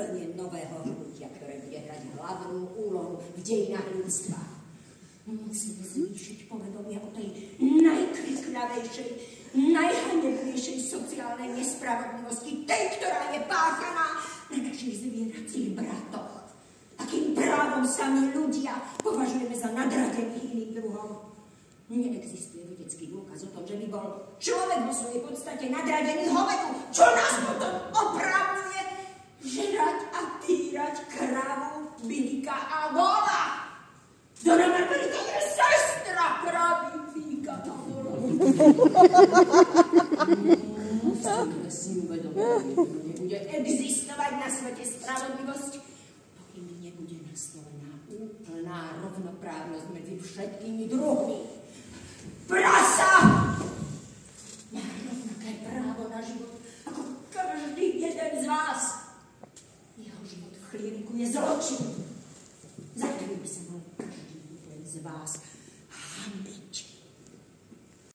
úplne nového hnutia, ktoré bude hrať hlavnú úlohu v dejinách ľudstva. Musíme zvýšiť povedomie o tej najkrikľavejšej, najhanebnejšej sociálnej nespravodlivosti, tej, ktorá je páchaná na našich zvieracích bratoch. Akým právom sami ľudia považujeme za nadradených iným druhom. Neexistuje vedecký dôkaz o tom, že by bol človek vo svojej podstate nadradený hovedu, čo nás potom opravňuje žerať a týrať kravu, bíka a vola. Do nám Amerika je sestra kravy, bíka a vola. Stále si uvedomujem, že nebude existovať na svete spravodlivosť, pokým nebude nastolená úplná rovnoprávnosť medzi všetkými druhmi. Prasa má rovnaké právo na život ako každý jeden z vás. Jeho život v chlieviku je zločin, za ktorý by sa mal každý jeden z vás hanbiť.